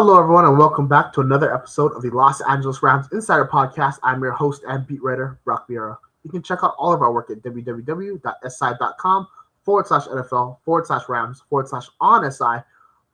Hello, everyone, and welcome back to another episode of the Los Angeles Rams Insider Podcast. I'm your host and beat writer, Brock Vieira. You can check out all of our work at www.si.com/NFL/Rams/on-SI,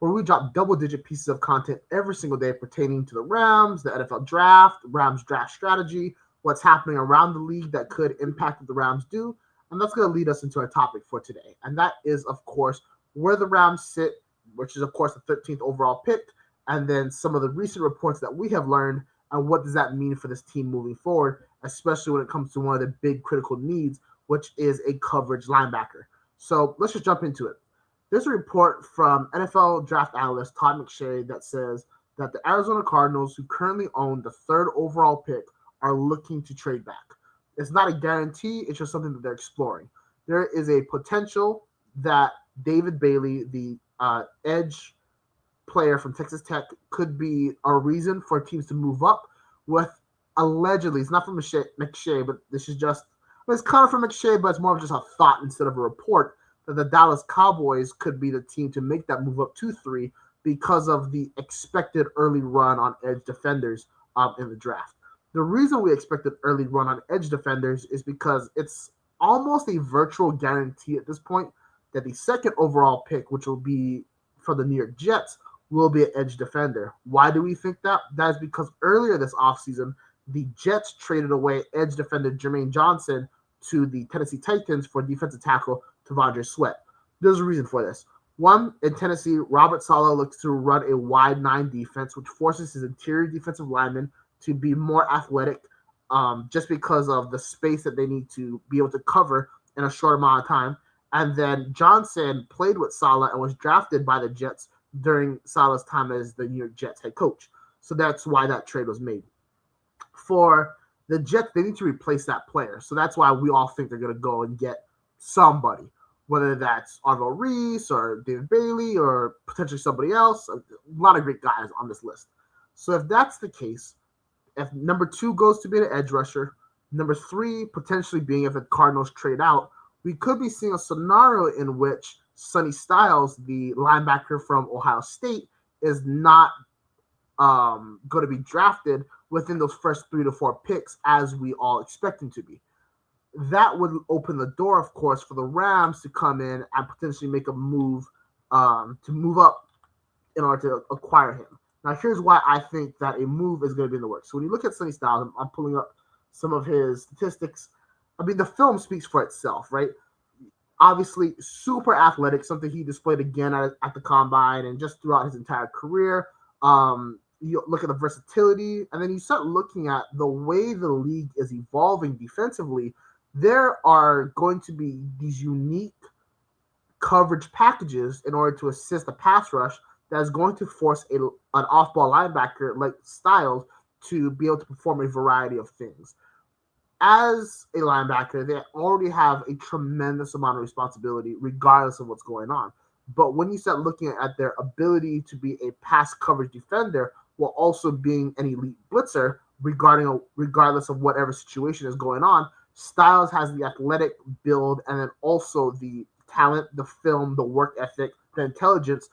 where we drop double-digit pieces of content every single day pertaining to the Rams, the NFL draft, Rams draft strategy, what's happening around the league that could impact what the Rams do, and that's going to lead us into our topic for today. And that is, of course, where the Rams sit, which is, of course, the 13th overall pick, and then some of the recent reports that we have learned and what does that mean for this team moving forward, especially when it comes to one of the big critical needs, which is a coverage linebacker. So let's just jump into it. There's a report from NFL draft analyst Todd McShay that says that the Arizona Cardinals, who currently own the third overall pick, are looking to trade back. It's not a guarantee, it's just something that they're exploring. There is a potential that David Bailey, the edge player from Texas Tech, could be a reason for teams to move up with allegedly, it's not from McShay, but this is just, it's kind of from McShay, but it's more of just a thought instead of a report that the Dallas Cowboys could be the team to make that move up to 3 because of the expected early run on edge defenders in the draft. The reason we expected early run on edge defenders is because it's almost a virtual guarantee at this point that the second overall pick, which will be for the New York Jets, will be an edge defender. Why do we think that? That is because earlier this offseason, the Jets traded away edge defender Jermaine Johnson to the Tennessee Titans for defensive tackle T'Vondre Sweat. There's a reason for this. One, in Tennessee, Robert Saleh looks to run a wide 9 defense, which forces his interior defensive linemen to be more athletic just because of the space that they need to be able to cover in a short amount of time. And then Johnson played with Saleh and was drafted by the Jets during Saleh's time as the New York Jets head coach. So that's why that trade was made. For the Jets, they need to replace that player. So that's why we all think they're going to go and get somebody, whether that's Arvo Reese or David Bailey or potentially somebody else. A lot of great guys on this list. So if that's the case, if number 2 goes to be an edge rusher, number 3 potentially being if the Cardinals trade out, we could be seeing a scenario in which Sonny Styles, the linebacker from Ohio State, is not going to be drafted within those first 3 to 4 picks as we all expect him to be. That would open the door, of course, for the Rams to come in and potentially make a move to move up in order to acquire him. Now, here's why I think that a move is going to be in the works. So when you look at Sonny Styles, I'm pulling up some of his statistics. I mean, the film speaks for itself, right? Obviously, super athletic, something he displayed again at the Combine and just throughout his entire career. You look at the versatility, and then you start looking at the way the league is evolving defensively. There are going to be these unique coverage packages in order to assist the pass rush that is going to force an off-ball linebacker like Styles to be able to perform a variety of things. As a linebacker, they already have a tremendous amount of responsibility regardless of what's going on. But when you start looking at their ability to be a pass coverage defender while also being an elite blitzer, regardless of whatever situation is going on, Styles has the athletic build and then also the talent, the film, the work ethic, the intelligence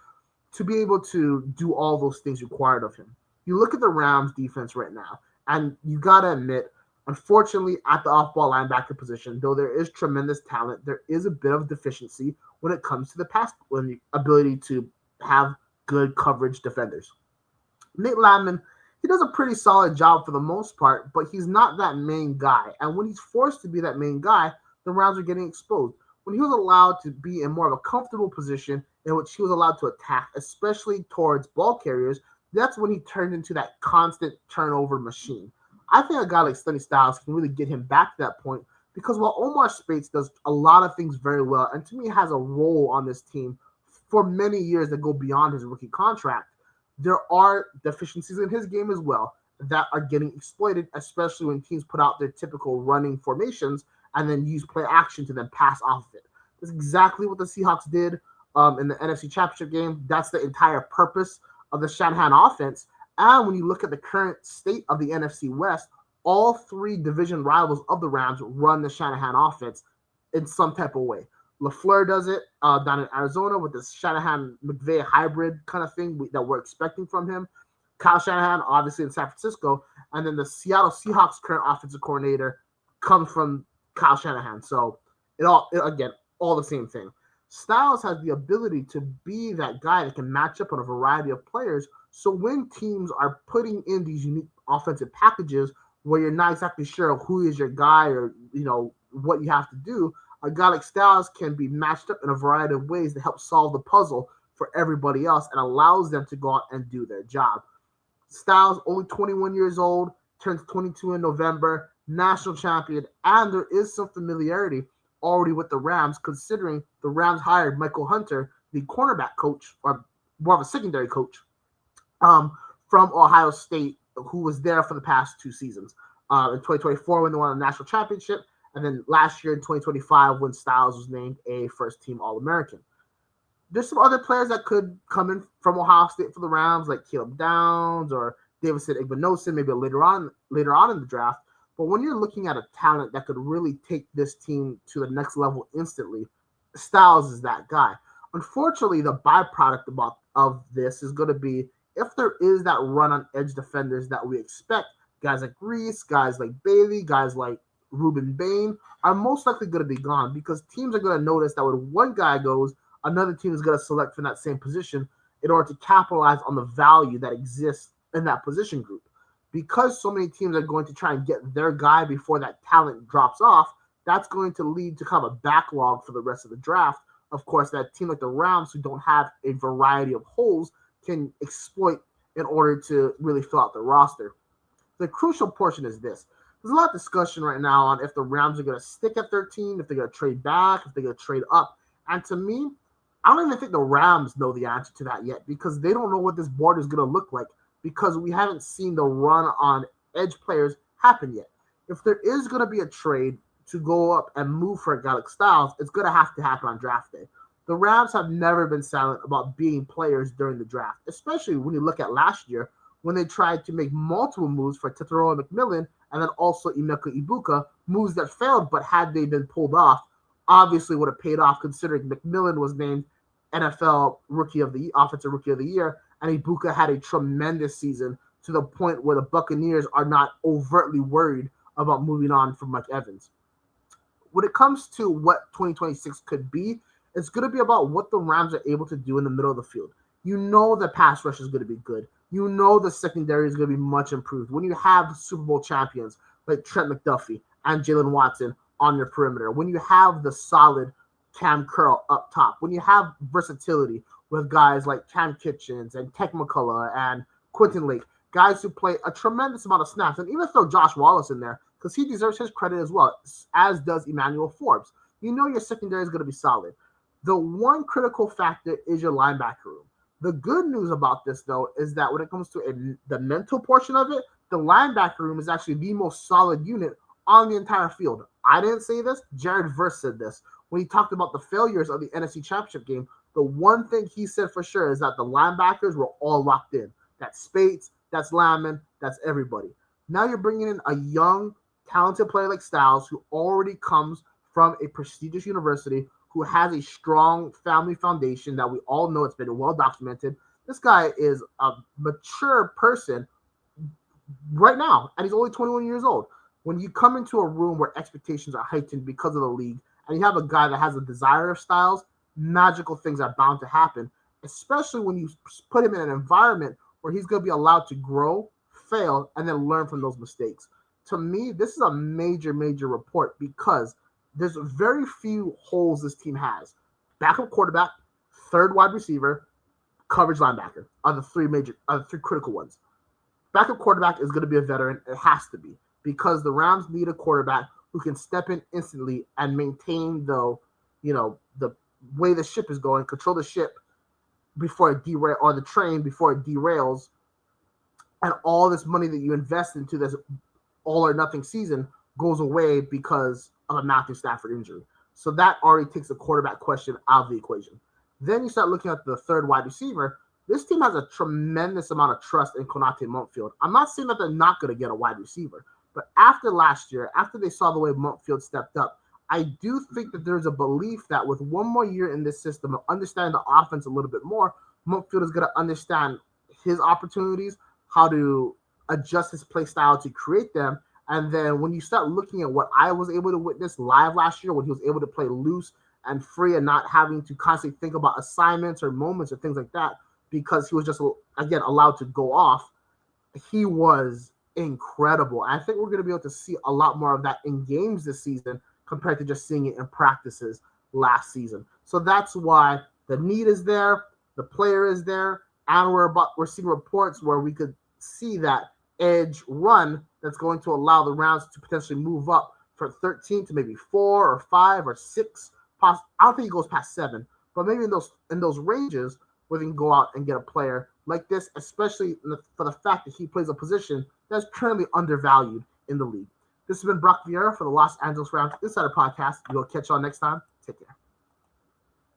to be able to do all those things required of him. You look at the Rams defense right now, and you got to admit, unfortunately, at the off-ball linebacker position, though there is tremendous talent, there is a bit of deficiency when it comes to the pass ability to have good coverage defenders. Nate Landman, he does a pretty solid job for the most part, but he's not that main guy. And when he's forced to be that main guy, the Rams are getting exposed. When he was allowed to be in more of a comfortable position in which he was allowed to attack, especially towards ball carriers, that's when he turned into that constant turnover machine. I think a guy like Sonny Styles can really get him back to that point because while Omar Speights does a lot of things very well and to me has a role on this team for many years that go beyond his rookie contract, there are deficiencies in his game as well that are getting exploited, especially when teams put out their typical running formations and then use play action to then pass off of it. That's exactly what the Seahawks did in the NFC Championship game. That's the entire purpose of the Shanahan offense. And when you look at the current state of the NFC West, all 3 division rivals of the Rams run the Shanahan offense in some type of way. LaFleur does it down in Arizona with this Shanahan-McVay hybrid kind of thing that we're expecting from him. Kyle Shanahan, obviously in San Francisco, and then the Seattle Seahawks current offensive coordinator comes from Kyle Shanahan. So again, all the same thing. Styles has the ability to be that guy that can match up on a variety of players. So when teams are putting in these unique offensive packages where you're not exactly sure who is your guy or what you have to do, a guy like Styles can be matched up in a variety of ways to help solve the puzzle for everybody else and allows them to go out and do their job. Styles, only 21 years old, turns 22 in November, national champion, and there is some familiarity already with the Rams, considering the Rams hired Michael Hunter, the cornerback coach, or more of a secondary coach, from Ohio State, who was there for the past 2 seasons. In 2024, when they won a national championship, and then last year in 2025, when Styles was named a first-team All-American. There's some other players that could come in from Ohio State for the Rams, like Caleb Downs or Davidson Igbinosun, maybe later on in the draft. But when you're looking at a talent that could really take this team to the next level instantly, Styles is that guy. Unfortunately, the byproduct of this is going to be if there is that run on edge defenders that we expect, guys like Reese, guys like Bailey, guys like Ruben Bain are most likely going to be gone because teams are going to notice that when one guy goes, another team is going to select from that same position in order to capitalize on the value that exists in that position group. Because so many teams are going to try and get their guy before that talent drops off, that's going to lead to kind of a backlog for the rest of the draft. Of course, that team like the Rams, who don't have a variety of holes, can exploit in order to really fill out the roster. The crucial portion is this. There's a lot of discussion right now on if the Rams are going to stick at 13, if they're going to trade back, if they're going to trade up. And to me, I don't even think the Rams know the answer to that yet because they don't know what this board is going to look like because we haven't seen the run on edge players happen yet. If there is going to be a trade to go up and move for a guy like Styles, it's going to happen on draft day. The Rams have never been silent about beating players during the draft, especially when you look at last year when they tried to make multiple moves for Tetairoa McMillan and then also Emeka Ibuka, moves that failed, but had they been pulled off, obviously would have paid off considering McMillan was named NFL Offensive Rookie of the Year, and Ibuka had a tremendous season to the point where the Buccaneers are not overtly worried about moving on from Mike Evans. When it comes to what 2026 could be, it's going to be about what the Rams are able to do in the middle of the field. You know the pass rush is going to be good. You know the secondary is going to be much improved. When you have Super Bowl champions like Trent McDuffie and Jalen Watson on your perimeter, when you have the solid Cam Curl up top, when you have versatility with guys like Cam Kitchens and Tech McCullough and Quentin Lake, guys who play a tremendous amount of snaps, and even throw Josh Wallace in there because he deserves his credit as well, as does Emmanuel Forbes. You know your secondary is going to be solid. The one critical factor is your linebacker room. The good news about this, though, is that when it comes to the mental portion of it, the linebacker room is actually the most solid unit on the entire field. I didn't say this. Jared Verse said this. When he talked about the failures of the NFC Championship game, the one thing he said for sure is that the linebackers were all locked in. That's Spates, that's Lamon, that's everybody. Now you're bringing in a young, talented player like Styles who already comes from a prestigious university, who has a strong family foundation that we all know it's been well documented. This guy is a mature person right now, and he's only 21 years old. When you come into a room where expectations are heightened because of the league, and you have a guy that has a desire of Styles, magical things are bound to happen, especially when you put him in an environment where he's going to be allowed to grow, fail, and then learn from those mistakes. To me, this is a major, major report because there's very few holes this team has. Backup quarterback, third wide receiver, coverage linebacker are the three critical ones. Backup quarterback is going to be a veteran. It has to be because the Rams need a quarterback who can step in instantly and maintain the way the ship is going, control the ship before it derails, or the train before it derails, and all this money that you invest into this all or nothing season goes away because of a Matthew Stafford injury. So that already takes the quarterback question out of the equation. Then you start looking at the third wide receiver. This team has a tremendous amount of trust in Konate Muntfield. I'm not saying that they're not going to get a wide receiver, but after last year, after they saw the way Muntfield stepped up, I do think that there's a belief that with one more year in this system of understanding the offense a little bit more, Mukfield is going to understand his opportunities, how to adjust his play style to create them. And then when you start looking at what I was able to witness live last year, when he was able to play loose and free and not having to constantly think about assignments or moments or things like that, because he was just, again, allowed to go off, he was incredible. I think we're going to be able to see a lot more of that in games this season compared to just seeing it in practices last season. So that's why the need is there, the player is there, and we're seeing reports where we could see that edge run that's going to allow the Rams to potentially move up from 13 to maybe 4 or 5 or 6. I don't think he goes past 7, but maybe in those ranges where they can go out and get a player like this, especially for the fact that he plays a position that's currently undervalued in the league. This has been Brock Vieira for the Los Angeles Rams Insider Podcast. We'll catch y'all next time. Take care.